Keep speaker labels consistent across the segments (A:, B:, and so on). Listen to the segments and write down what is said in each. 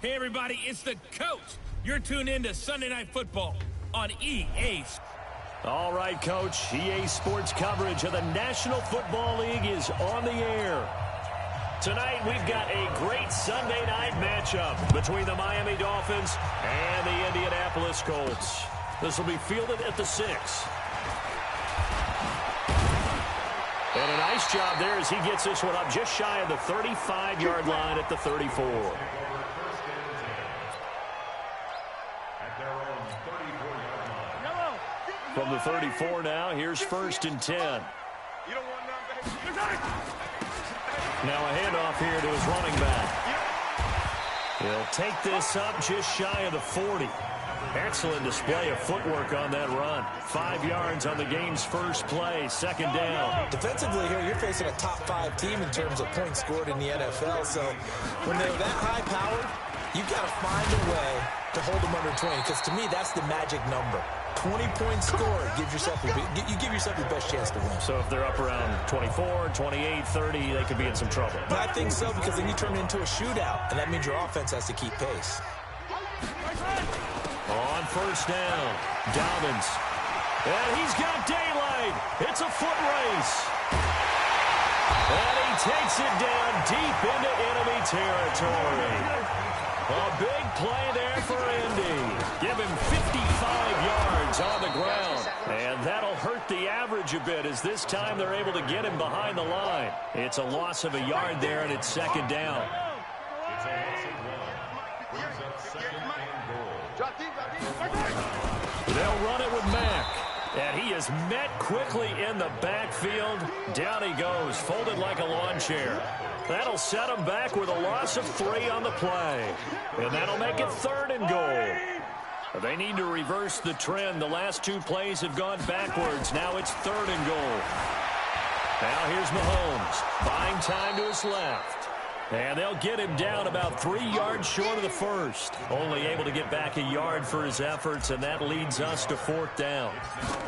A: Hey, everybody, it's the Coach. You're tuned in to Sunday Night Football on EA.
B: All right, Coach. EA Sports coverage of the National Football League is on the air. Tonight, we've got a great Sunday night matchup between the Miami Dolphins and the Indianapolis Colts. This will be fielded at the 6. And a nice job there as he gets this one up just shy of the 35-yard line at the 34. From the 34 now, here's 1st and 10. Now a handoff here to his running back. He'll take this up just shy of the 40. Excellent display of footwork on that run. 5 yards on the game's first play, 2nd down.
C: Defensively here, you're facing a top 5 team in terms of points scored in the NFL. So when they're that high powered, you've got to find a way to hold them under 20. Because to me, that's the magic number. 20 points scored, you give yourself your best chance to win.
B: So if they're up around 24, 28, 30, they could be in some trouble.
C: But I think so, because then you turn it into a shootout, and that means your offense has to keep pace.
B: On 1st down, Dolphins. And he's got daylight. It's a foot race. And he takes it down deep into enemy territory. A big play there for Indy. Give him 55 yards on the ground. And that'll hurt the average a bit as this time they're able to get him behind the line. It's a loss of a yard there, and it's 2nd down. They'll run it with Mack. And he is met quickly in the backfield. Down he goes, folded like a lawn chair. That'll set him back with a loss of 3 on the play. And that'll make it 3rd and goal. They need to reverse the trend. The last 2 plays have gone backwards. Now it's 3rd and goal. Now here's Mahomes, buying time to his left. And they'll get him down about 3 yards short of the 1st. Only able to get back a yard for his efforts, and that leads us to 4th down.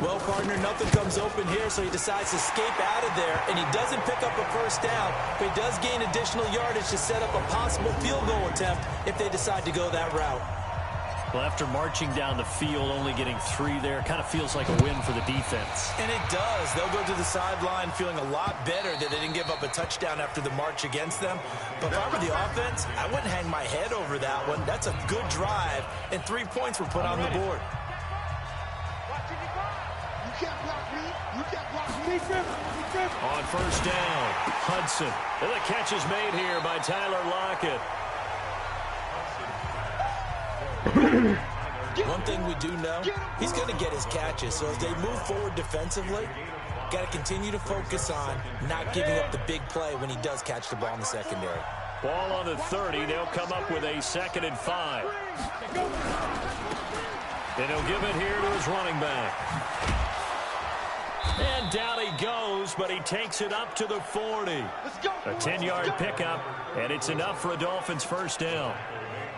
C: Well, partner, nothing comes open here, so he decides to escape out of there, and he doesn't pick up a 1st down, but he does gain additional yardage to set up a possible field goal attempt if they decide to go that route.
B: Well, after marching down the field, only getting 3 there, kind of feels like a win for the defense.
C: And it does. They'll go to the sideline feeling a lot better that they didn't give up a touchdown after the march against them. But if I were the offense, I wouldn't hang my head over that one. That's a good drive, and 3 points were put on the board.
B: On 1st down, Hudson. And the catch is made here by Tyler Lockett.
C: One thing we do know, he's going to get his catches. So as they move forward defensively, got to continue to focus on not giving up the big play when he does catch the ball in the secondary.
B: Ball on the 30. They'll come up with a 2nd and 5. And he'll give it here to his running back. And down he goes, but he takes it up to the 40. A 10-yard pickup, and it's enough for a Dolphins 1st down.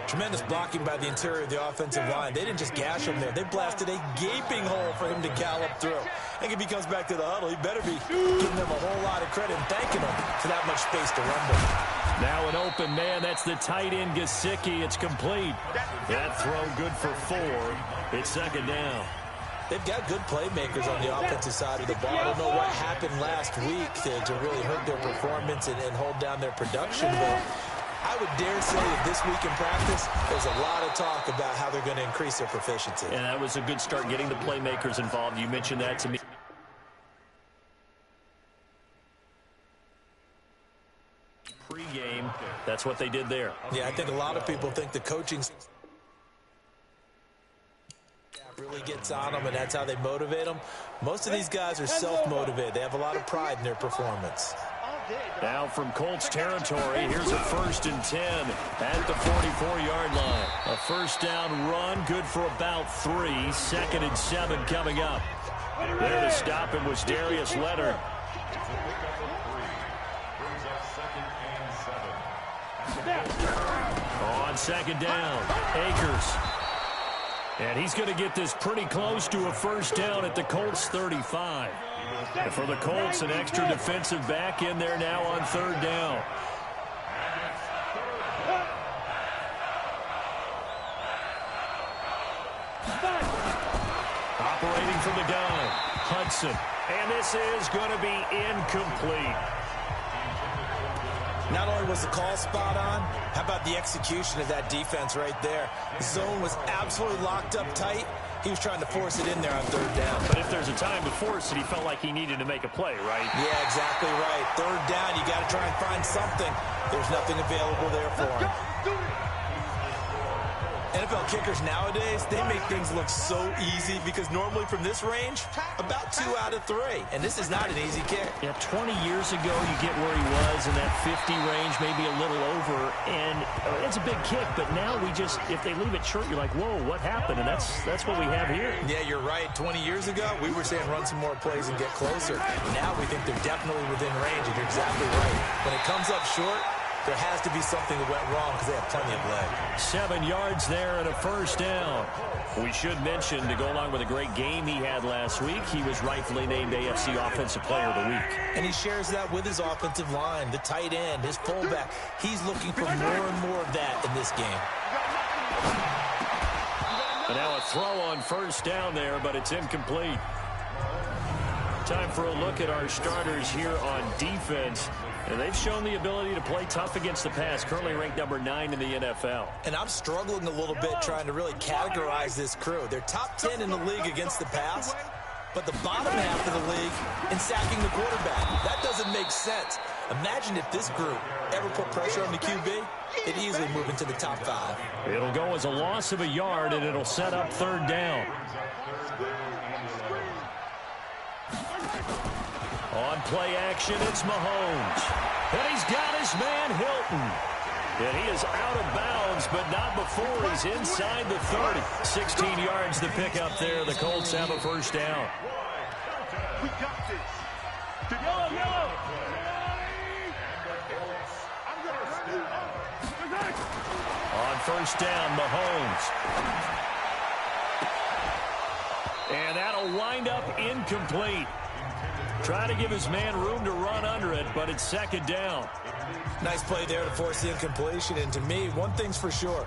C: Tremendous blocking by the interior of the offensive line. They didn't just gash him there. They blasted a gaping hole for him to gallop through. And if he comes back to the huddle, he better be giving them a whole lot of credit and thanking them for that much space to run with.
B: Now an open man. That's the tight end, Gesicki. It's complete. That throw good for 4. It's 2nd down.
C: They've got good playmakers on the offensive side of the ball. I don't know what happened last week to really hurt their performance and hold down their production, but I would dare say that this week in practice, there's a lot of talk about how they're going to increase their proficiency.
B: And that was a good start getting the playmakers involved. You mentioned that to me. Pre-game, that's what they did there.
C: Yeah, I think a lot of people think the coaching really gets on them, and that's how they motivate them. Most of these guys are self-motivated. They have a lot of pride in their performance.
B: Now from Colts territory, here's a 1st and 10 at the 44-yard line. A 1st down run, good for about 3. 2nd and 7 coming up. There to stop him was Darius Leonard. On 2nd down, Akers. And he's going to get this pretty close to a 1st down at the Colts 35. And for the Colts, an extra defensive back in there now on 3rd down. from the gun. Hudson. And this is going to be incomplete.
C: Not only was the call spot on, how about the execution of that defense right there? The zone was absolutely locked up tight. He was trying to force it in there on third down.
B: But if there's a time to force it, he felt like he needed to make a play, right?
C: Yeah, exactly right. Third down, you got to try and find something. There's nothing available there for him. NFL kickers nowadays, they make things look so easy because normally from this range, about 2 out of 3. And this is not an easy kick.
B: Yeah, 20 years ago, you get where he was in that 50 range, maybe a little over. And it's a big kick, but now we just, if they leave it short, you're like, whoa, what happened? And that's what we have here.
C: Yeah, you're right. 20 years ago, we were saying run some more plays and get closer. Now we think they're definitely within range, and you're exactly right. When it comes up short, there has to be something that went wrong because they have plenty of leg.
B: 7 yards there and a first down. We should mention, to go along with a great game he had last week, he was rightfully named AFC Offensive Player of the Week.
C: And he shares that with his offensive line, the tight end, his fullback. He's looking for more and more of that in this game.
B: And now a throw on first down there, but it's incomplete. Time for a look at our starters here on defense. And they've shown the ability to play tough against the pass, currently ranked number 9 in the NFL.
C: And I'm struggling a little bit trying to really categorize this crew. They're top 10 in the league against the pass, but the bottom half of the league in sacking the quarterback. That doesn't make sense. Imagine if this group ever put pressure on the QB, it'd easily move into the top 5.
B: It'll go as a loss of a yard, and it'll set up third down. On play action, it's Mahomes. And he's got his man, Hilton. And he is out of bounds, but not before he's inside the 30. 16 yards to pick up there. The Colts have a first down.
D: We got this.
B: On first down, Mahomes. And that'll wind up incomplete. Try to give his man room to run under it, but it's second down.
C: Nice play there to force the incompletion. And to me, one thing's for sure.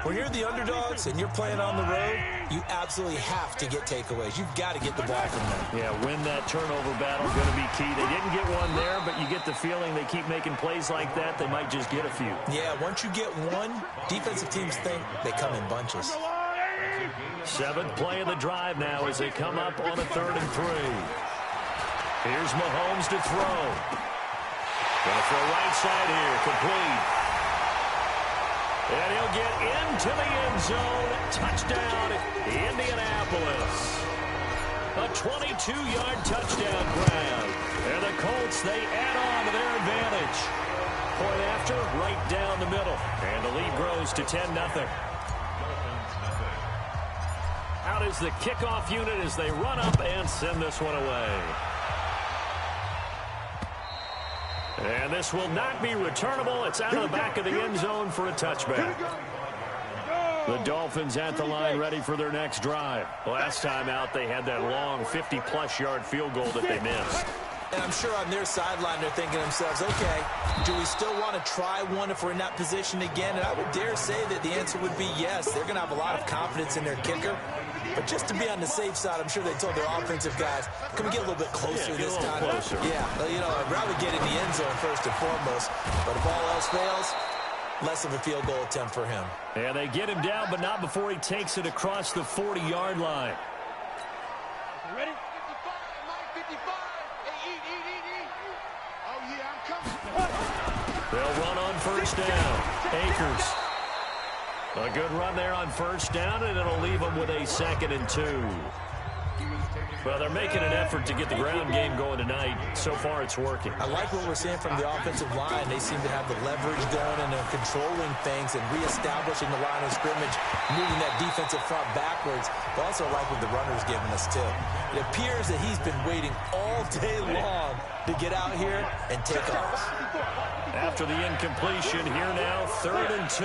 C: When you're the underdogs and you're playing on the road, you absolutely have to get takeaways. You've got to get the ball from them.
B: Yeah, win that turnover battle, going to be key. They didn't get one there, but you get the feeling they keep making plays like that, they might just get a few.
C: Yeah, once you get one, defensive teams think they come in bunches.
B: 7th play of the drive now as they come up on a 3rd and 3. Here's Mahomes to throw. Going to throw right side here, complete. And he'll get into the end zone. Touchdown, Indianapolis. A 22-yard touchdown grab. And the Colts, they add on to their advantage. Point after, right down the middle. And the lead grows to 10-0. Out is the kickoff unit as they run up and send this one away. And this will not be returnable. It's out of the back of the end zone for a touchback. The Dolphins at the line ready for their next drive. Last time out, they had that long 50-plus yard field goal that they missed.
C: And I'm sure on their sideline they're thinking to themselves, okay, do we still want to try one if we're in that position again? And I would dare say that the answer would be yes. They're going to have a lot of confidence in their kicker. But just to be on the safe side, I'm sure they told their offensive guys, can we get a little bit closer this time?
B: Closer.
C: Yeah, you know, I'd rather get in the end zone first and foremost. But if all else fails, less of a field goal attempt for him.
B: Yeah, they get him down, but not before he takes it across the 40-yard line.
D: Ready? 55, Mike, 55. Hey, eat. Oh, yeah, I'm coming.
B: They'll run on first down. Akers. A good run there on first down, and it'll leave them with a 2nd and 2. Well, they're making an effort to get the ground game going tonight. So far, it's working.
C: I like what we're seeing from the offensive line. They seem to have the leverage going, and they're controlling things and reestablishing the line of scrimmage, moving that defensive front backwards. But also like what the runner's giving us, too. It appears that he's been waiting all day long to get out here and take off.
B: After the incompletion, here now, 3rd and 2.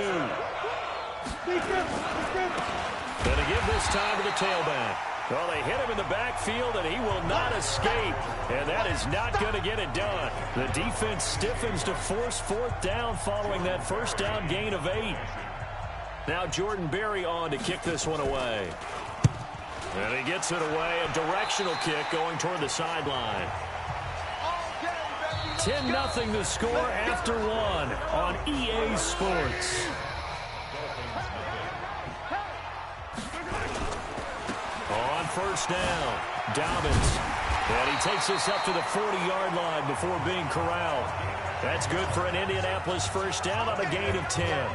B: Going to give this time to the tailback. Well, they hit him in the backfield, and he will not escape. And that is not going to get it done. The defense stiffens to force 4th down following that first down gain of 8. Now Jordan Berry on to kick this one away. And he gets it away. A directional kick going toward the sideline. 10-0 the score after one on EA Sports. On first down, Dolphins. And he takes us up to the 40-yard line before being corralled. That's good for an Indianapolis first down on a gain of 10.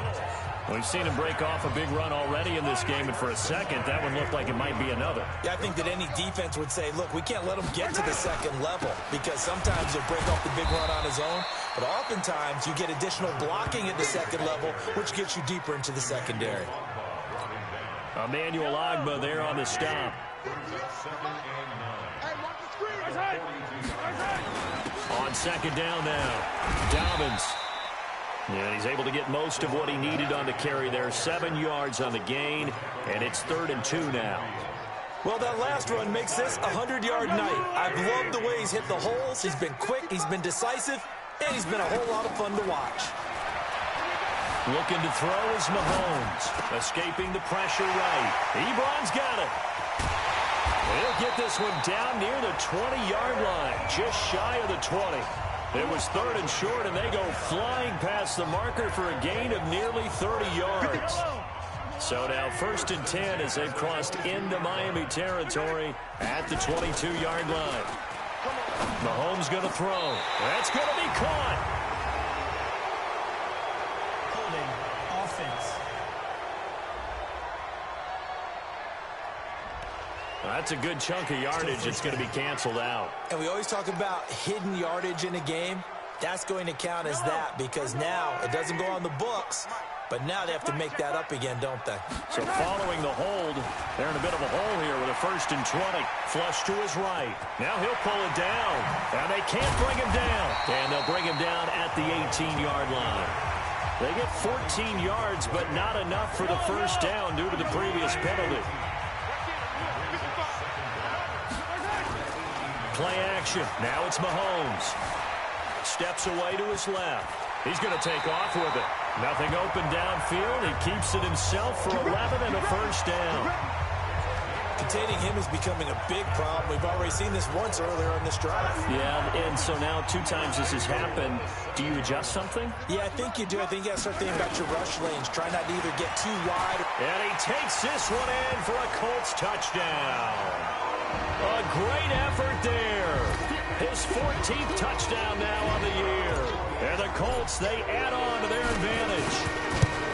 B: We've seen him break off a big run already in this game, and for a second, that one looked like it might be another.
C: Yeah, I think that any defense would say, look, we can't let him get to the second level because sometimes he'll break off the big run on his own, but oftentimes you get additional blocking at the second level, which gets you deeper into the secondary.
B: Emmanuel Ogbah there on the stop. On second down now, Dobbins. And he's able to get most of what he needed on the carry there. 7 yards on the gain, and it's 3rd and 2 now.
C: Well, that last run makes this a 100-yard night. I've loved the way he's hit the holes. He's been quick, he's been decisive, and he's been a whole lot of fun to watch.
B: Looking to throw is Mahomes. Escaping the pressure right. Ebron's got it. He'll get this one down near the 20-yard line, just shy of the 20. It was 3rd and short, and they go flying past the marker for a gain of nearly 30 yards. So now 1st and 10 as they've crossed into Miami territory at the 22-yard line. Mahomes going to throw. That's going to be caught.
C: Holding offense.
B: That's a good chunk of yardage. It's going to be canceled out.
C: And we always talk about hidden yardage in a game. That's going to count as that because now it doesn't go on the books, but now they have to make that up again, don't they?
B: So following the hold, they're in a bit of a hole here with a 1st and 20. Flush to his right. Now he'll pull it down, and they can't bring him down. And they'll bring him down at the 18-yard line. They get 14 yards, but not enough for the first down due to the previous penalty. Play action. Now it's Mahomes. Steps away to his left. He's going to take off with it. Nothing open downfield. He keeps it himself for 11 and a first down.
C: Containing him is becoming a big problem. We've already seen this once earlier in this drive.
B: Yeah, and so now 2 times this has happened. Do you adjust something?
C: Yeah, I think you do. I think you got to start thinking about your rush lanes. Try not to either get too wide.
B: And he takes this one in for a Colts touchdown. A great effort there. His 14th touchdown now on the year. And the Colts, they add on to their advantage.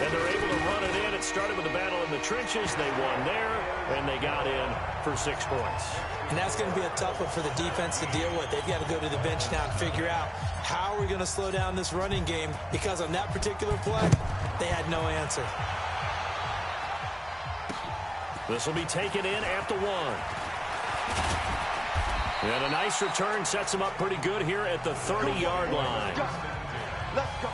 B: And they're able to run it in. It started with a battle in the trenches. They won there, and they got in for 6 points.
C: And that's going to be a tough one for the defense to deal with. They've got to go to the bench now and figure out how are we going to slow down this running game, because on that particular play, they had no answer.
B: This will be taken in at the 1. And a nice return sets him up pretty good here at the 30-yard line.
D: Let's go.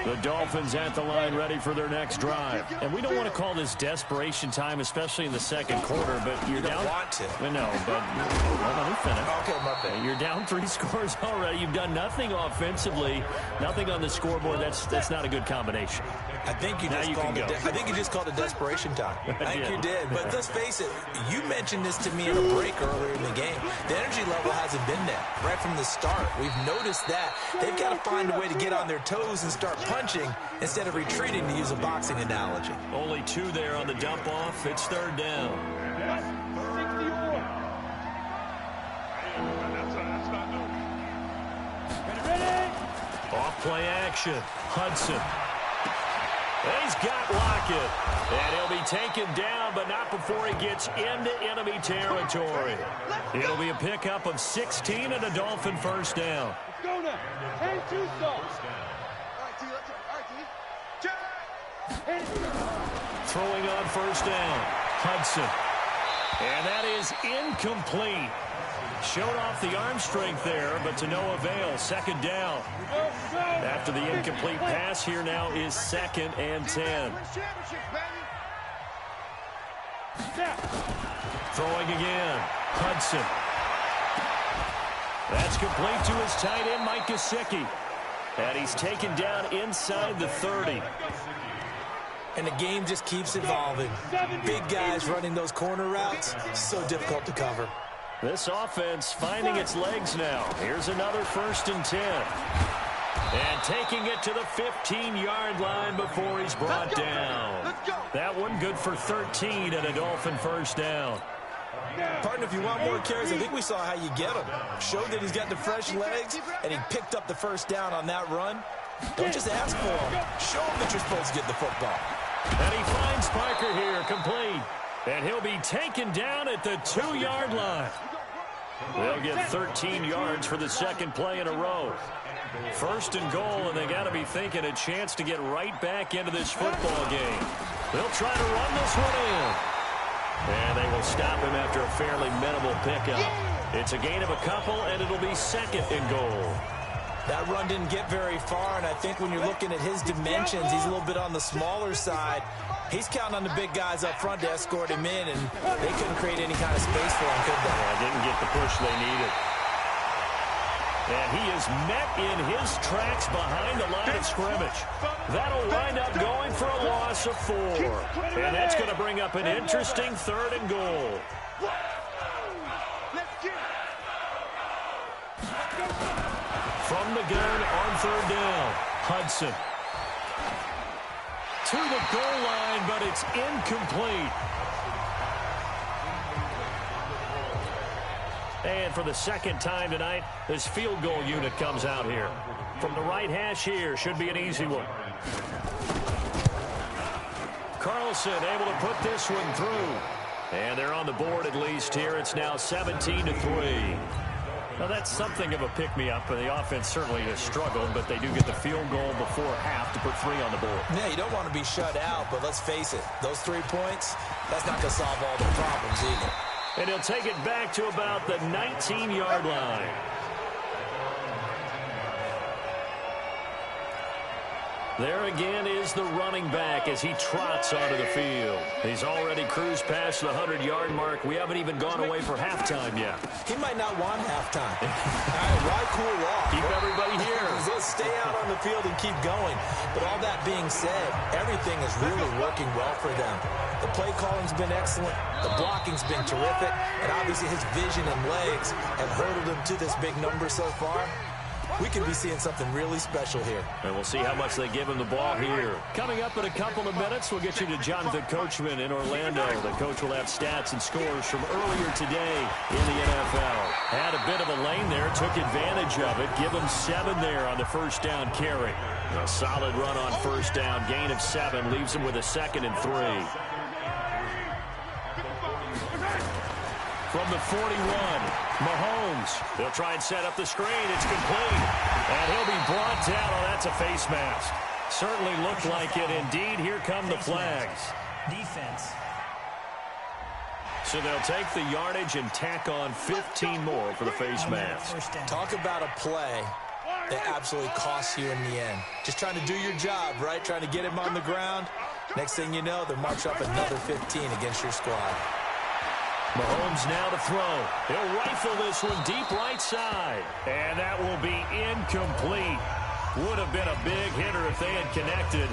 B: The Dolphins at the line ready for their next drive. And we don't want to call this desperation time, especially in the second quarter, but you're down.
C: You don't want to.
B: No, but well, let me finish.
C: Okay, my bad.
B: You're down 3 scores already. You've done nothing offensively, nothing on the scoreboard. That's not a good combination.
C: I think you just called it desperation time. I think you did. But let's face it, you mentioned this to me in a break earlier in the game. The energy level hasn't been there right from the start. We've noticed that. They've got to find a way to get on their toes and start punching instead of retreating, to use a boxing analogy.
B: Only 2 there on the dump off. It's 3rd down. Off play action. Hudson. He's got Lockett. And he'll be taken down, but not before he gets into enemy territory. It'll be a pickup of 16 and a Dolphin first down.
D: Go now. And 2 stops.
B: Throwing on first down. Hudson. And that is incomplete. Showed off the arm strength there, but to no avail. 2nd down. After the incomplete pass, here now is 2nd and 10. Throwing again. Hudson. That's complete to his tight end, Mike Gesicki. And he's taken down inside the 30.
C: And the game just keeps evolving. Big guys running those corner routes, so difficult to cover.
B: This offense finding its legs now. Here's another 1st and 10. And taking it to the 15-yard line before he's brought down. That one good for 13 and a Dolphin first down.
C: Partner, if you want more carries, I think we saw how you get him. Showed that he's got the fresh legs, and he picked up the first down on that run. Don't just ask for him. Show him that you're supposed to get the football.
B: And he finds Parker here, complete. And he'll be taken down at the 2-yard line. They'll get 13 yards for the second play in a row. 1st and goal, and they got to be thinking a chance to get right back into this football game. They'll try to run this one in. And they will stop him after a fairly minimal pickup. It's a gain of a couple, and it'll be 2nd and goal.
C: That run didn't get very far, and I think when you're looking at his dimensions, he's a little bit on the smaller side. He's counting on the big guys up front to escort him in, and they couldn't create any kind of space for him, could they?
B: Yeah, didn't get the push they needed. And he is met in his tracks behind the line of scrimmage. That'll wind up going for a loss of 4. And that's going to bring up an interesting 3rd and goal. From the gun on 3rd down, Hudson. To the goal line, but it's incomplete. And for the 2nd time tonight, this field goal unit comes out here. From the right hash here, should be an easy one. Carlson able to put this one through. And they're on the board at least here. It's now 17-3. Now, that's something of a pick-me-up, and the offense certainly has struggled, but they do get the field goal before half to put 3 on the board.
C: Yeah, you don't want to be shut out, but let's face it, those 3 points, that's not going to solve all their problems either.
B: And he'll take it back to about the 19-yard line. There again is the running back as he trots onto the field. He's already cruised past the 100-yard mark. We haven't even gone away for halftime yet.
C: He might not want halftime. All right, why cool off?
B: Keep everybody here.
C: Let's stay out on the field and keep going. But all that being said, everything is really working well for them. The play calling's been excellent. The blocking's been terrific. And obviously his vision and legs have hurdled him to this big number so far. We could be seeing something really special here.
B: And we'll see how much they give him the ball here. Coming up in a couple of minutes, we'll get you to Jonathan Coachman in Orlando. The coach will have stats and scores from earlier today in the NFL. Had a bit of a lane there, took advantage of it. Give him 7 there on the first down carry. A solid run on first down. Gain of 7 leaves him with a 2nd and 3. From the 41, Mahomes. They'll try and set up the screen. It's complete. And he'll be brought down. Oh, that's a face mask. Certainly looked like it. Indeed, here come the flags.
E: Defense.
B: So they'll take the yardage and tack on 15 more for the face mask.
C: Talk about a play that absolutely costs you in the end. Just trying to do your job, right? Trying to get him on the ground. Next thing you know, they're marching up another 15 against your squad.
B: Mahomes now to throw. He'll rifle this one deep right side. And that will be incomplete. Would have been a big hitter if they had connected.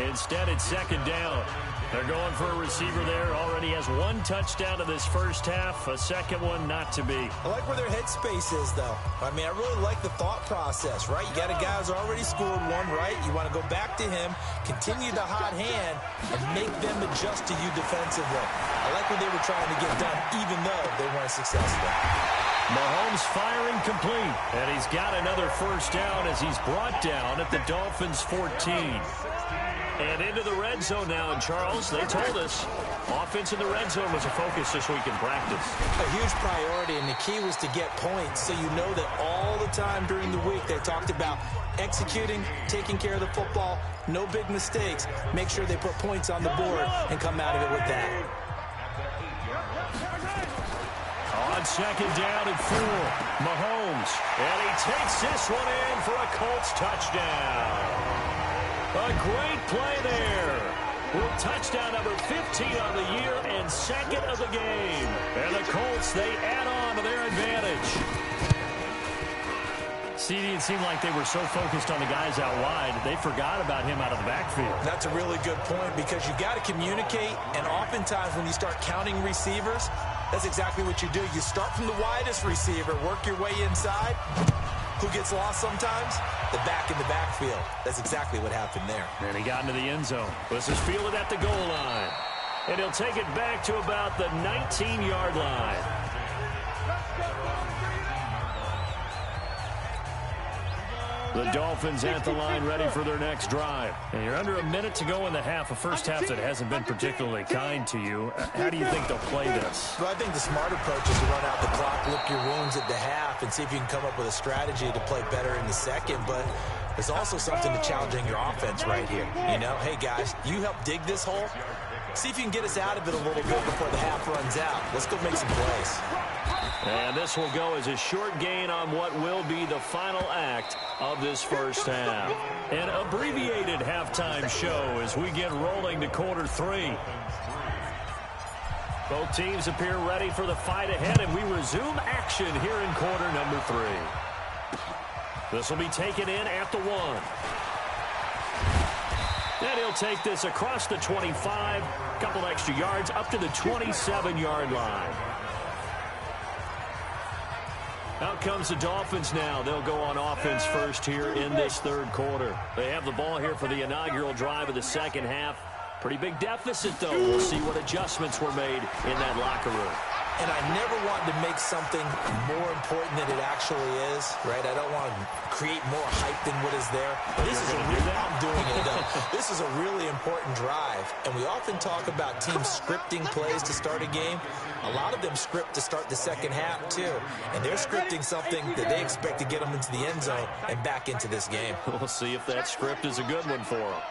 B: Instead, it's 2nd down. They're going for a receiver there. Already has 1 touchdown in this first half. A second one not to be.
C: I like where their headspace is, though. I mean, I really like the thought process, right? You got a guy who's already scored 1, right? You want to go back to him, continue the hot hand, and make them adjust to you defensively. I like what they were trying to get done, even though they weren't successful.
B: Mahomes firing complete. And he's got another first down as he's brought down at the Dolphins' 14. And into the red zone now, and Charles, they told us offense in the red zone was a focus this week in practice.
C: A huge priority, and the key was to get points, so you know that all the time during the week they talked about executing, taking care of the football, no big mistakes, make sure they put points on the board and come out of it with that.
B: On 2nd down and 4, Mahomes, and he takes this one in for a Colts touchdown. A great play there. With touchdown number 15 on the year and 2nd of the game. And the Colts, they add on to their advantage. CD, it seemed like they were so focused on the guys out wide, they forgot about him out of the backfield.
C: That's a really good point because you got to communicate, and oftentimes when you start counting receivers, that's exactly what you do. You start from the widest receiver, work your way inside. Who gets lost sometimes? The back in the backfield. That's exactly what happened there.
B: And he got into the end zone. This is fielded at the goal line. And he'll take it back to about the 19-yard line. The Dolphins at the line ready for their next drive. And you're under a minute to go in the half, a first half that hasn't been particularly kind to you. How do you think they'll play this?
C: Well, I think the smart approach is to run out the clock, lick your wounds at the half, and see if you can come up with a strategy to play better in the second. But there's also something to challenging your offense right here. You know, hey, guys, you help dig this hole. See if you can get us out of it a little bit before the half runs out. Let's go make some plays.
B: And this will go as a short gain on what will be the final act of this first half. An abbreviated halftime show as we get rolling to quarter three. Both teams appear ready for the fight ahead, and we resume action here in quarter number three. This will be taken in at the 1. And he'll take this across the 25, couple extra yards up to the 27-yard line. Out comes the Dolphins now. They'll go on offense first here in this third quarter. They have the ball here for the inaugural drive of the second half. Pretty big deficit, though. We'll see what adjustments were made in that locker room.
C: And I never want to make something more important than it actually is, right? I don't want to create more hype than what is there. This is I'm doing it, though. This is a really important drive. And we often talk about teams scripting plays to start a game. A lot of them script to start the second half, too. And they're scripting something that they expect to get them into the end zone and back into this game.
B: We'll see if that script is a good one for them.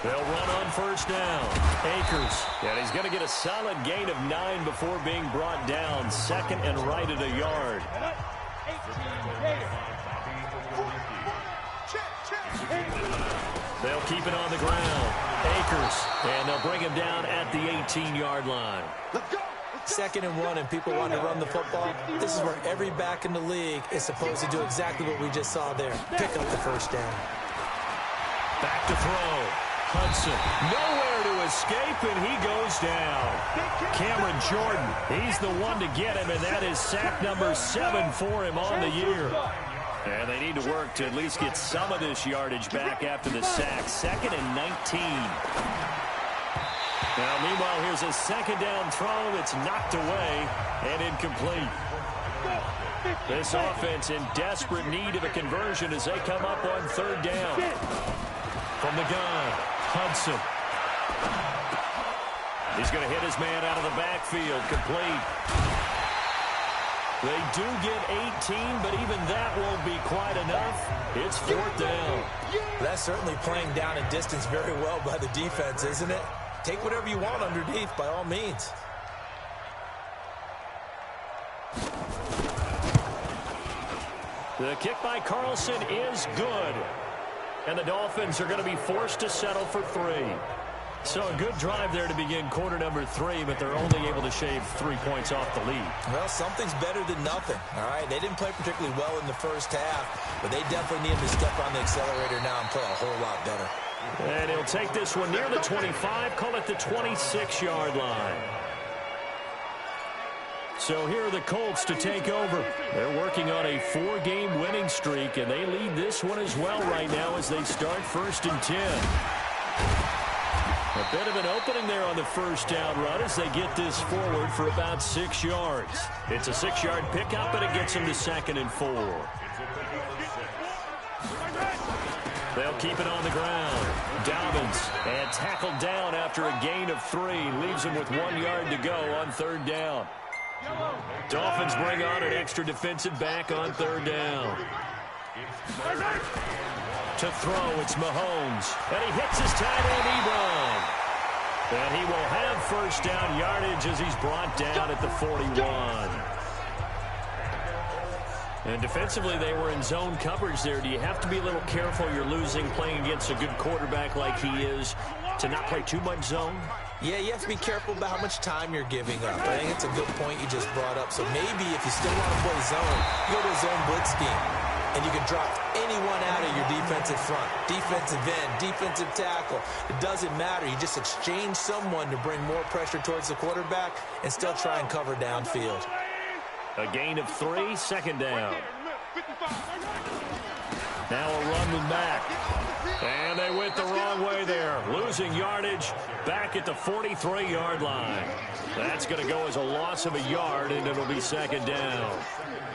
B: They'll run on first down. Akers. And he's going to get a solid gain of 9 before being brought down. Second and right at a yard. They'll keep it on the ground. Akers. And they'll bring him down at the 18-yard line.
C: Second and 1, and people want to run the football. This is where every back in the league is supposed to do exactly what we just saw there. Pick up the first down.
B: Back to throw. Hudson, nowhere to escape, and he goes down. Cameron Jordan, he's the one to get him, and that is sack number 7 for him on the year. And they need to work to at least get some of this yardage back after the sack. Second and 19. Now, meanwhile, here's a second down throw that's knocked away and incomplete. This offense in desperate need of a conversion as they come up on third down. From the gun, Hudson. He's going to hit his man out of the backfield, complete. They do get 18, but even that won't be quite enough. It's fourth down.
C: That's certainly playing down in distance very well by the defense, isn't it? Take whatever you want underneath, by all means.
B: The kick by Carlson is good. And the Dolphins are going to be forced to settle for 3. So a good drive there to begin quarter number 3, but they're only able to shave 3 points off the lead.
C: Well, something's better than nothing, all right? They didn't play particularly well in the first half, but they definitely need to step on the accelerator now and play a whole lot better.
B: And he'll take this one near the 25, call it the 26-yard line. So here are the Colts to take over. They're working on a 4-game winning streak, and they lead this one as well right now as they start first and 10. A bit of an opening there on the first down run as they get this forward for about 6 yards. It's a 6-yard pickup, and it gets them to second and 4. They'll keep it on the ground. Dobbins, and tackled down after a gain of 3. Leaves him with 1 yard to go on third down. Dolphins bring on an extra defensive back on third down. To throw, it's Mahomes. And he hits his tight end, Ebron. And he will have first down yardage as he's brought down at the 41. And defensively, they were in zone coverage there. Do you have to be a little careful? You're losing playing against a good quarterback like he is to not play too much zone?
C: Yeah, you have to be careful about how much time you're giving up. I think it's a good point you just brought up. So maybe if you still want to play zone, you go to a zone blitz scheme. And you can drop anyone out of your defensive front, defensive end, defensive tackle. It doesn't matter. You just exchange someone to bring more pressure towards the quarterback and still try and cover downfield.
B: A gain of 3, second down. Now a run with Mack. And they went the wrong way there. Losing yardage back at the 43-yard line. That's going to go as a loss of a yard, and it'll be second down.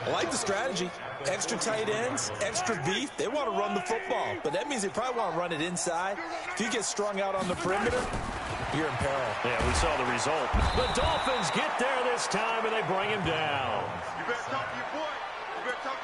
C: I like the strategy. Extra tight ends, extra beef. They want to run the football, but that means they probably want to run it inside. If you get strung out on the perimeter, you're in peril.
B: Yeah, we saw the result. The Dolphins get there this time, and they bring him down.
D: You better talk to your boy.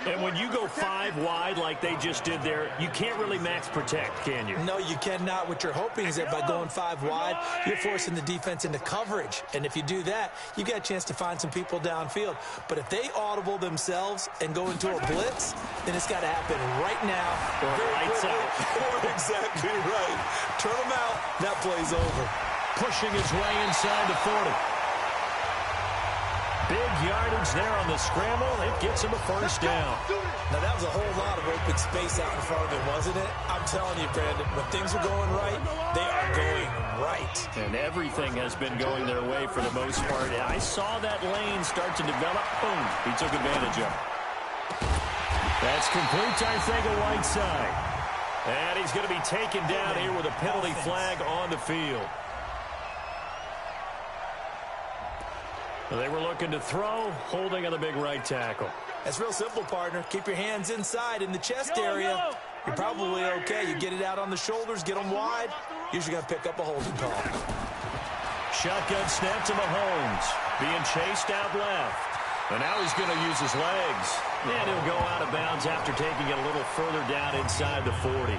B: And when you go 5 wide like they just did there, you can't really max protect, can you?
C: No, you cannot. What you're hoping is that by going 5 wide, you're forcing the defense into coverage. And if you do that, you got a chance to find some people downfield. But if they audible themselves and go into a blitz, then it's got to happen right now.
B: Or lights out.
C: Or exactly right. Turn them out. That play's over.
B: Pushing his way inside the 40. Big yardage there on the scramble. It gets him a first down.
C: Now, that was a whole lot of open space out in front of him, wasn't it? I'm telling you, Brandon, when things are going right, they are going right.
B: And everything has been going their way for the most part. I saw that lane start to develop. Boom. He took advantage of it. That's complete, I think, a Whiteside. And he's going to be taken down here with a penalty flag on the field. They were looking to throw, holding on the big right tackle.
C: That's real simple, partner. Keep your hands inside in the chest area. You're probably okay. You get it out on the shoulders, get them wide. Usually going to pick up a holding call.
B: Shotgun snap to Mahomes. Being chased out left. And now he's going to use his legs. And he'll go out of bounds after taking it a little further down inside the 40.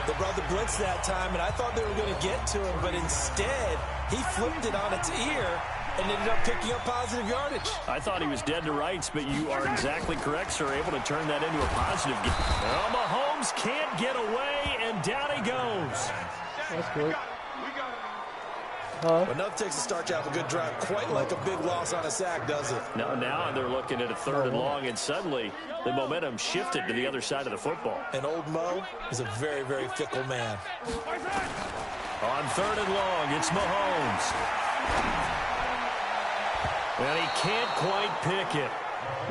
C: They brought the blitz that time, and I thought they were going to get to him, but instead, he flipped it on its ear and ended up picking up positive yardage.
B: I thought he was dead to rights, but you are exactly correct, sir. Able to turn that into a positive game. Well, Mahomes can't get away, and down he goes.
E: That's good.
C: But enough takes to start you off a good drive. Quite like a big loss on a sack, does it?
B: Now they're looking at a 3rd and long, and suddenly the momentum shifted to the other side of the football.
C: And old Mo is a very, very fickle man.
B: On 3rd and long, it's Mahomes. And he can't quite pick it.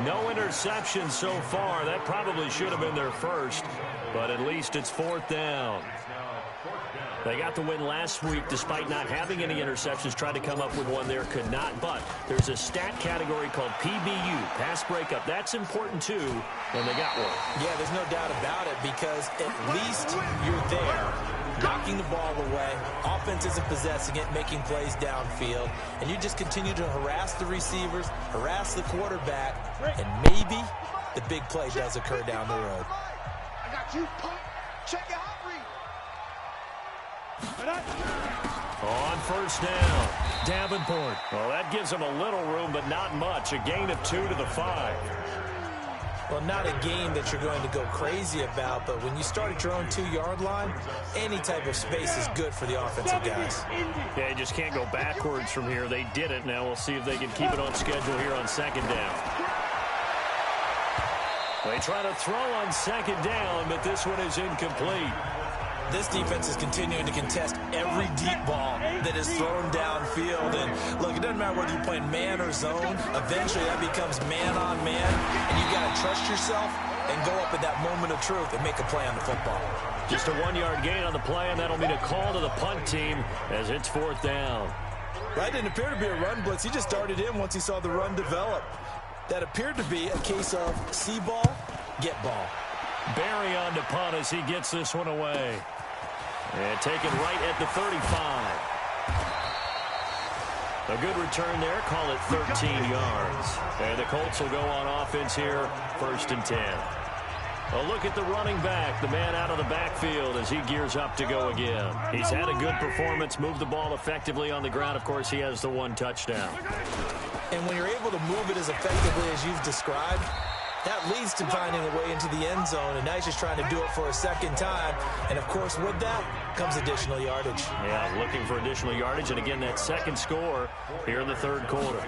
B: No interception so far. That probably should have been their first, but at least it's 4th down. They got the win last week despite not having any interceptions. Tried to come up with one there, could not. But there's a stat category called PBU, pass breakup. That's important too, and they got one.
C: Yeah, there's no doubt about it because at least you're there, knocking the ball away. Offense isn't possessing it, making plays downfield. And you just continue to harass the receivers, harass the quarterback, and maybe the big play does occur down the road.
D: I got you, punk. Check out read.
B: On 1st down, Davenport. Well, that gives them a little room, but not much. A gain of 2 to the 5.
C: Well, not a game that you're going to go crazy about, but when you start at your own 2-yard line, any type of space is good for the offensive guys.
B: Yeah, you just can't go backwards from here. They did it. Now we'll see if they can keep it on schedule here on 2nd down. They try to throw on 2nd down, but this one is incomplete.
C: This defense is continuing to contest every deep ball that is thrown downfield. And, look, it doesn't matter whether you're playing man or zone. Eventually, that becomes man-on-man, and you've got to trust yourself and go up at that moment of truth and make a play on the football.
B: Just a 1-yard gain on the play, and that'll mean a call to the punt team as it's 4th down.
C: That didn't appear to be a run blitz. He just darted in once he saw the run develop. That appeared to be a case of see ball, get ball.
B: Barry on to punt as he gets this one away. And taken right at the 35. A good return there. Call it 13 yards. And the Colts will go on offense here, 1st and 10. A look at the running back, the man out of the backfield as he gears up to go again. He's had a good performance, moved the ball effectively on the ground. Of course, he has the 1 touchdown.
C: And when you're able to move it as effectively as you've described, that leads to finding a way into the end zone, and now he's just trying to do it for a second time. And, of course, with that comes additional yardage.
B: Yeah, looking for additional yardage, and again, that second score here in the third quarter.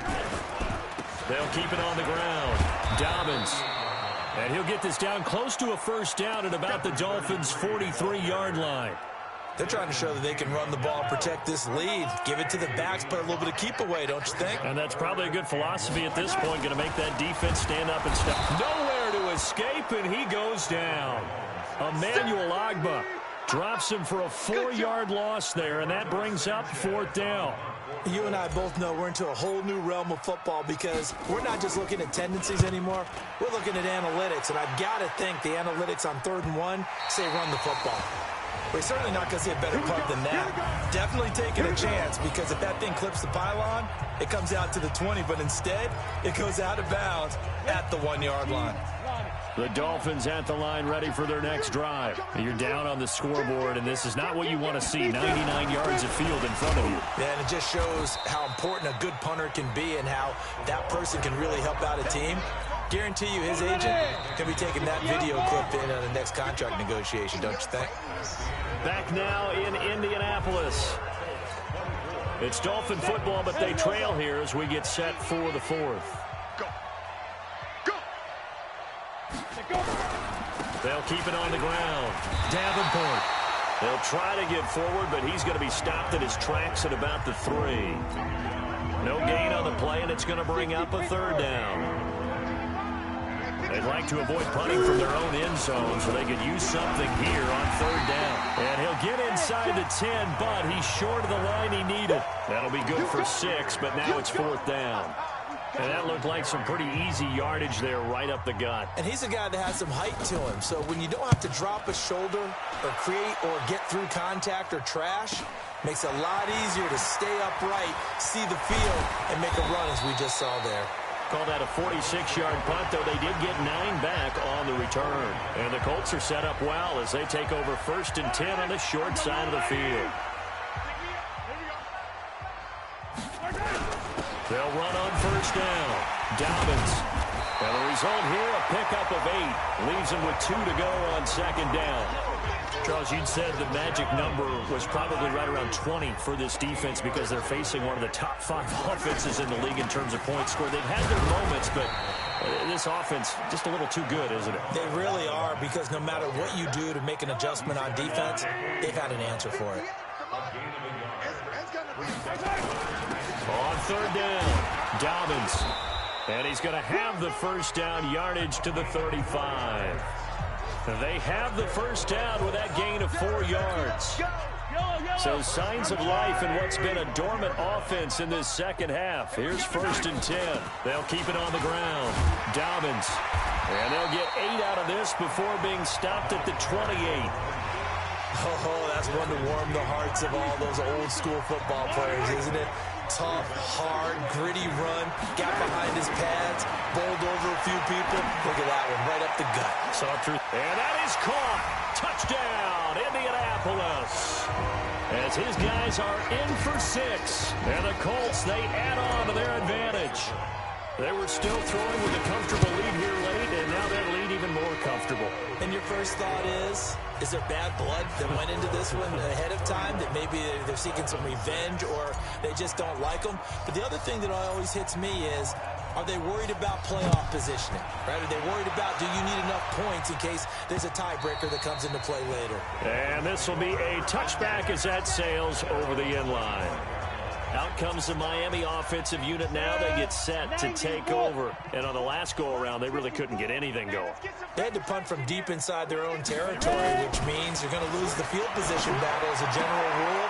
B: They'll keep it on the ground. Dobbins. And he'll get this down close to a first down at about the Dolphins' 43-yard line.
C: They're trying to show that they can run the ball, protect this lead, give it to the backs, put a little bit of keep away, don't you think?
B: And that's probably a good philosophy at this point, going to make that defense stand up and step. Nowhere to escape, and he goes down. Emmanuel Ogbah drops him for a 4-yard loss there, and that brings up fourth down.
C: You and I both know we're into a whole new realm of football because we're not just looking at tendencies anymore. We're looking at analytics, and I've got to think the analytics on 3rd and 1 say run the football. We're certainly not going to see a better punt than that. Definitely taking a chance because if that thing clips the pylon, it comes out to the 20, but instead it goes out of bounds at the 1-yard line.
B: The Dolphins at the line ready for their next drive. You're down on the scoreboard, and this is not what you want to see, 99 yards of field in front of you.
C: Yeah, and it just shows how important a good punter can be and how that person can really help out a team. Guarantee you his agent can be taking that video clip in on the next contract negotiation, don't you think?
B: Back now in Indianapolis. It's Dolphin football, but they trail here as we get set for the fourth. They'll keep it on the ground. Davenport. They'll try to get forward, but he's going to be stopped at his tracks at about the 3. No gain on the play, and it's going to bring up a 3rd down. They'd like to avoid punting from their own end zone so they could use something here on 3rd down. And he'll get inside the 10, but he's short of the line he needed. That'll be good for 6, but now it's 4th down. And that looked like some pretty easy yardage there right up the gut.
C: And he's a guy that has some height to him. So when you don't have to drop a shoulder or create or get through contact or trash, makes it a lot easier to stay upright, see the field, and make a run as we just saw there.
B: Called out a 46-yard punt, though they did get 9 back on the return. And the Colts are set up well as they take over 1st and 10 on the short side of the field. They'll run on 1st down. Dobbins. And the result here, a pickup of 8. Leaves him with 2 to go on 2nd down. Charles, you'd said the magic number was probably right around 20 for this defense because they're facing one of the top 5 offenses in the league in terms of points scored. They've had their moments, but this offense just a little too good, isn't it?
C: They really are, because no matter what you do to make an adjustment on defense, they've had an answer for it.
B: On 3rd down, Dobbins. And he's going to have the 1st down, yardage to the 35. They have the 1st down with that gain of 4 yards. So signs of life in what's been a dormant offense in this second half. Here's 1st and 10. They'll keep it on the ground. Dobbins. And they'll get 8 out of this before being stopped at the 28.
C: Oh, that's one to warm the hearts of all those old school football players, isn't it? Tough, hard, gritty run, got behind his pads, bowled over a few people. Look at that one, right up the gut.
B: Saw through. And that is caught. Touchdown, Indianapolis. As his guys are in for 6. And the Colts, they add on to their advantage. They were still throwing with a comfortable lead here late, and now that lead even more comfortable.
C: And your first thought is there bad blood that went into this one ahead of time, that maybe they're seeking some revenge or they just don't like them? But the other thing that always hits me is, are they worried about playoff positioning? Right? Are they worried about, do you need enough points in case there's a tiebreaker that comes into play later?
B: And this will be a touchback as that sails over the end line. Out comes the Miami offensive unit now. They get set to take over. And on the last go-around, they really couldn't get anything going.
C: They had to punt from deep inside their own territory, which means you're going to lose the field position battle as a general rule.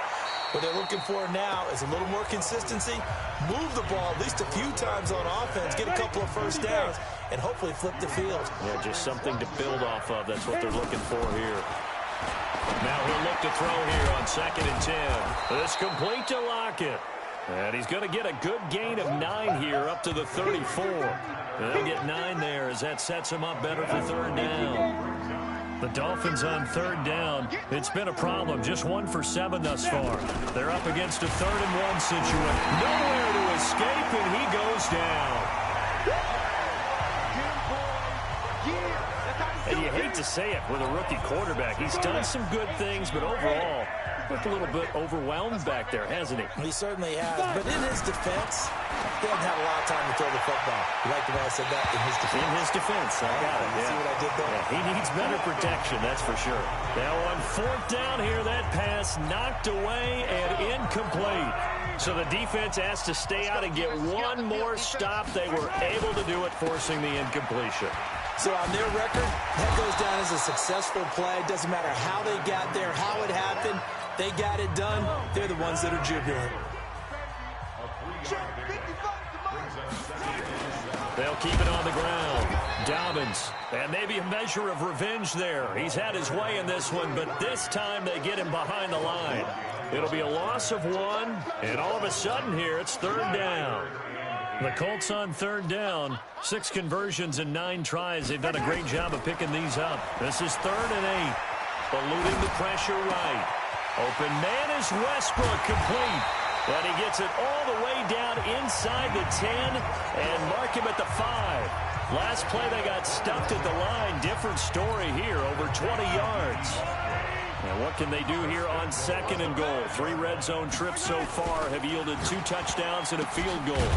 C: What they're looking for now is a little more consistency, move the ball at least a few times on offense, get a couple of 1st downs, and hopefully flip the field.
B: Yeah, just something to build off of. That's what they're looking for here. Now he'll look to throw here on 2nd and 10. It's complete to Lockett. And he's going to get a good gain of 9 here up to the 34. And they'll get 9 there as that sets him up better for 3rd down. The Dolphins on 3rd down. It's been a problem. Just 1 for 7 thus far. They're up against a 3rd and 1 situation. Nowhere to escape, and he goes down. to say it with a rookie quarterback. He's done some good things, but overall, looked a little bit overwhelmed back there, hasn't he?
C: He certainly has. But in his defense, he hasn't had a lot of time to throw the football. You like the way I said that? In his defense.
B: In his defense. I got it.
C: You see what I did there?
B: Yeah, he needs better protection, that's for sure. Now on 4th down here, that pass knocked away and incomplete. So the defense asked to stay out and get one more stop. They were able to do it, forcing the incompletion.
C: So on their record, that goes down as a successful play. Doesn't matter how they got there, how it happened. They got it done. They're the ones that are jubilant.
B: They'll keep it on the ground. Dobbins. And maybe a measure of revenge there. He's had his way in this one, but this time they get him behind the line. It'll be a loss of 1, and all of a sudden here, it's 3rd down. The Colts on 3rd down. 6 conversions and 9 tries. They've done a great job of picking these up. This is 3rd and 8. Eluding the pressure right. Open man is Westbrook, complete. And he gets it all the way down inside the 10 and mark him at the 5. Last play they got stuffed at the line. Different story here, over 20 yards. Now what can they do here on 2nd and goal? 3 red zone trips so far have yielded 2 touchdowns and a field goal.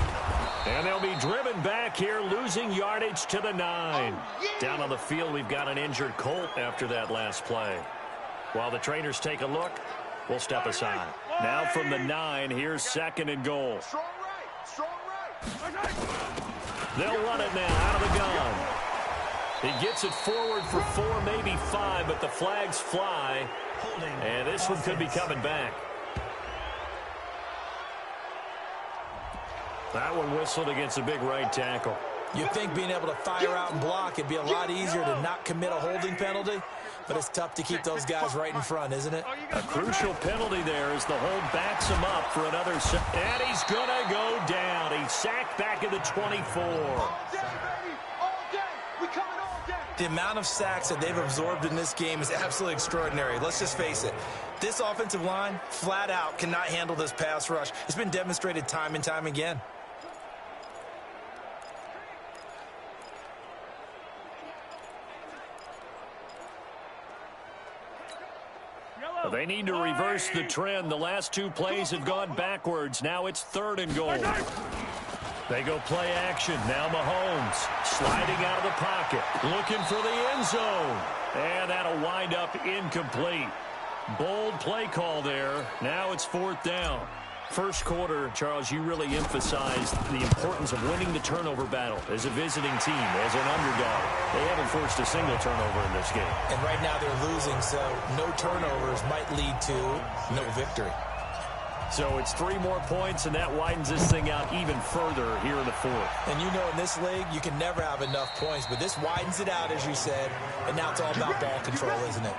B: And they'll be driven back here, losing yardage to the 9. Down on the field, we've got an injured Colt after that last play. While the trainers take a look, we'll step aside. Now from the 9, here's 2nd and goal. They'll run it now out of the gun. He gets it forward for 4, maybe 5, but the flags fly. And this one could be coming back. That one whistled against a big right tackle.
C: You'd think being able to fire out and block, it'd be a lot easier to not commit a holding penalty, but it's tough to keep those guys right in front, isn't it?
B: A crucial penalty there as the hold backs him up for another. And he's going to go down. He's sacked back at the 24.
C: The amount of sacks that they've absorbed in this game is absolutely extraordinary. Let's just face it. This offensive line, flat out, cannot handle this pass rush. It's been demonstrated time and time again.
B: They need to reverse the trend. The last 2 plays have gone backwards. Now it's 3rd and goal. They go play action. Now Mahomes sliding out of the pocket, looking for the end zone. And that'll wind up incomplete. Bold play call there. Now it's 4th down. First quarter, Charles, you really emphasized the importance of winning the turnover battle as a visiting team, as an underdog. They haven't forced a single turnover in this game.
C: And right now they're losing, so no turnovers might lead to no victory.
B: So it's 3 more points, and that widens this thing out even further here in the 4th.
C: And you know in this league, you can never have enough points, but this widens it out, as you said, and now it's all about ball control, isn't it?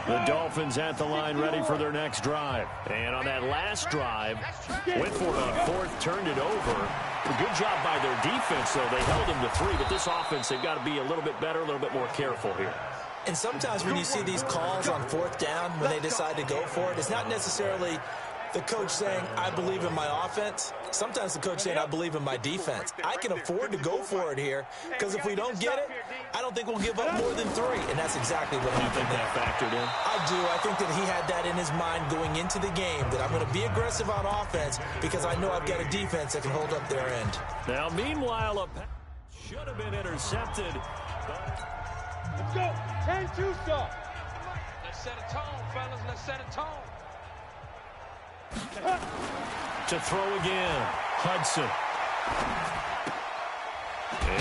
B: The Dolphins at the line ready for their next drive. And on that last drive, went for it on 4th, turned it over. A good job by their defense, though. They held them to 3, but this offense, they've got to be a little bit better, a little bit more careful here.
C: And sometimes when you see these calls on 4th down, when they decide to go for it, it's not necessarily the coach saying, I believe in my offense. Sometimes the coach saying, I believe in my defense. I can afford to go for it here, because if we don't get it, I don't think we'll give up more than 3. And that's exactly what happened.
B: You think that factored in?
C: I do. I think that he had that in his mind going into the game, that I'm going to be aggressive on offense because I know I've got a defense that can hold up their end.
B: Now, meanwhile, a pass should have been intercepted.
D: Let's go. 10-2 stop. Let's set a tone, fellas. Let's set a tone.
B: To throw again, Hudson.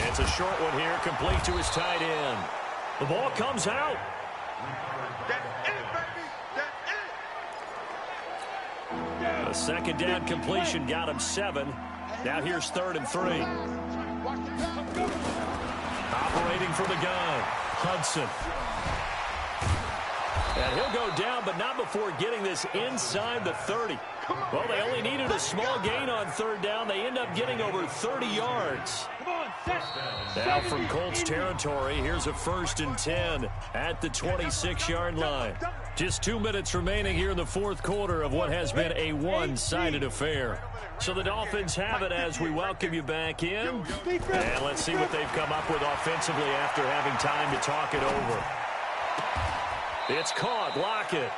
B: It's a short one here, complete to his tight end. The ball comes out.
D: That's it, baby. That's it.
B: A 2nd down completion got him 7. Now here's 3rd and 3. Operating from the gun, Hudson. And he'll go down, but not before getting this inside the 30. Well, they only needed a small gain on third down. They end up getting over 30 yards. Now from Colts territory, here's a 1st and 10 at the 26-yard line. Just 2 minutes remaining here in the fourth quarter of what has been a one-sided affair. So the Dolphins have it as we welcome you back in. And let's see what they've come up with offensively after having time to talk it over. It's caught. Lockett.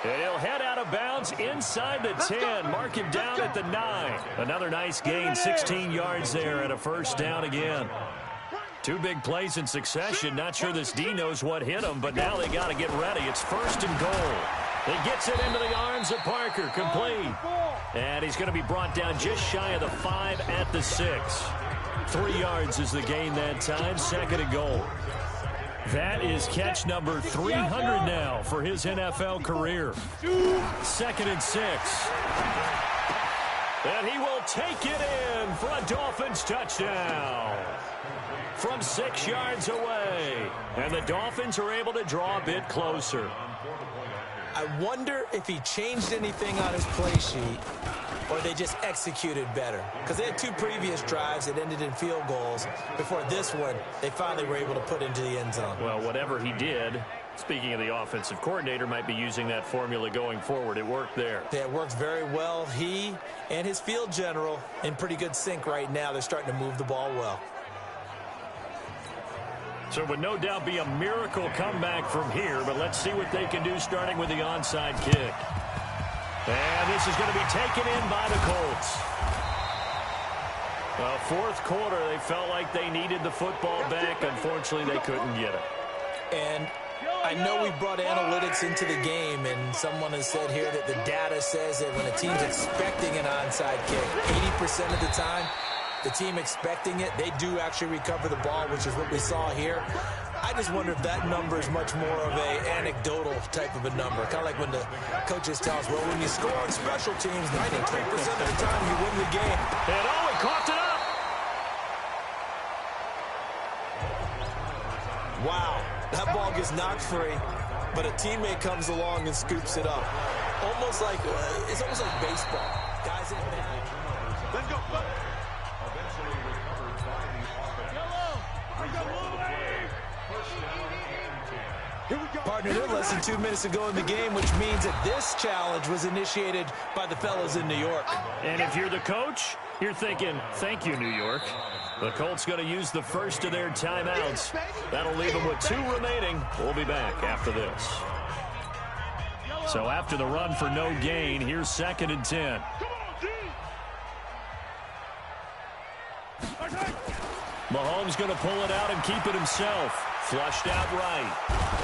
B: And he'll head out of bounds inside the 10. Mark him down at the 9. Another nice gain, 16 yards there, and a 1st down again. 2 big plays in succession. Not sure this D knows what hit him, but now they got to get ready. It's 1st and goal. He gets it into the arms of Parker. Complete. And he's going to be brought down just shy of the 5 at the 6. 3 yards is the gain that time. 2nd and goal. That is catch number 300 now for his NFL career. 2nd and 6. And he will take it in for a Dolphins touchdown from 6 yards away. And the Dolphins are able to draw a bit closer.
C: I wonder if he changed anything on his play sheet or they just executed better. Because they had 2 previous drives that ended in field goals. Before this one, they finally were able to put into the end zone.
B: Well, whatever he did, speaking of the offensive coordinator, might be using that formula going forward. It worked there.
C: Yeah, it worked very well. He and his field general in pretty good sync right now. They're starting to move the ball well.
B: So it would no doubt be a miracle comeback from here, but let's see what they can do starting with the onside kick. And this is going to be taken in by the Colts. Well, fourth quarter, they felt like they needed the football back. Unfortunately, they couldn't get it.
C: And I know we brought analytics into the game, and someone has said here that the data says that when a team's expecting an onside kick, 80% of the time, the team expecting it, they do actually recover the ball, which is what we saw here. I just wonder if that number is much more of a anecdotal type of a number. Kind of like when the coaches tell us, well, when you score on special teams, 93% of the time you win the game.
B: And oh, he coughed it up.
C: Wow, that ball gets knocked free, but a teammate comes along and scoops it up. Almost like, it's almost like baseball. Guys in there. Let's go. Partner, they're less than 2 minutes to go in the game, which means that this challenge was initiated by the fellas in New York.
B: And if you're the coach, you're thinking, thank you, New York. The Colts going to use the first of their timeouts. That'll leave them with 2 remaining. We'll be back after this. So after the run for no gain, here's 2nd and 10. Mahomes going to pull it out and keep it himself. Flushed out right.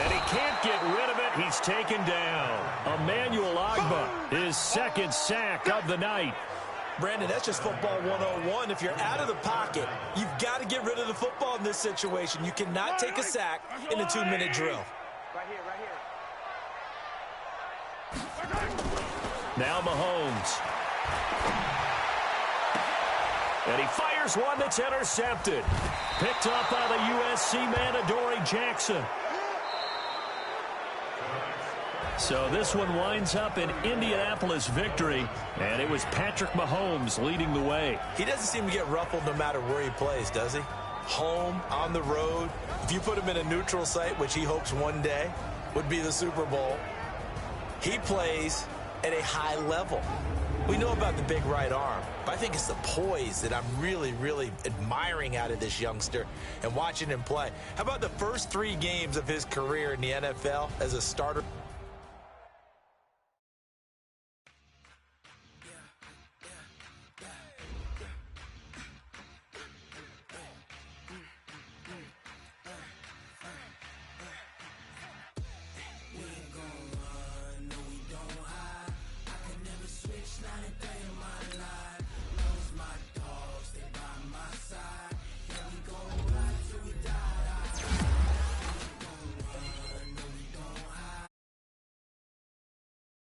B: And he can't get rid of it. He's taken down. Emmanuel Ogbah, his 2nd sack of the night.
C: Brandon, that's just football 101. If you're out of the pocket, you've got to get rid of the football in this situation. You cannot take a sack in a 2-minute drill.
D: Right here, right here.
B: Now Mahomes. And he fires one that's intercepted. Picked up by the USC man, Adoree Jackson. So this one winds up an Indianapolis victory, and it was Patrick Mahomes leading the way.
C: He doesn't seem to get ruffled no matter where he plays, does he? Home, on the road. If you put him in a neutral site, which he hopes one day would be the Super Bowl, he plays at a high level. We know about the big right arm, but I think it's the poise that I'm really, really admiring out of this youngster and watching him play. How about the first 3 games of his career in the NFL as a starter?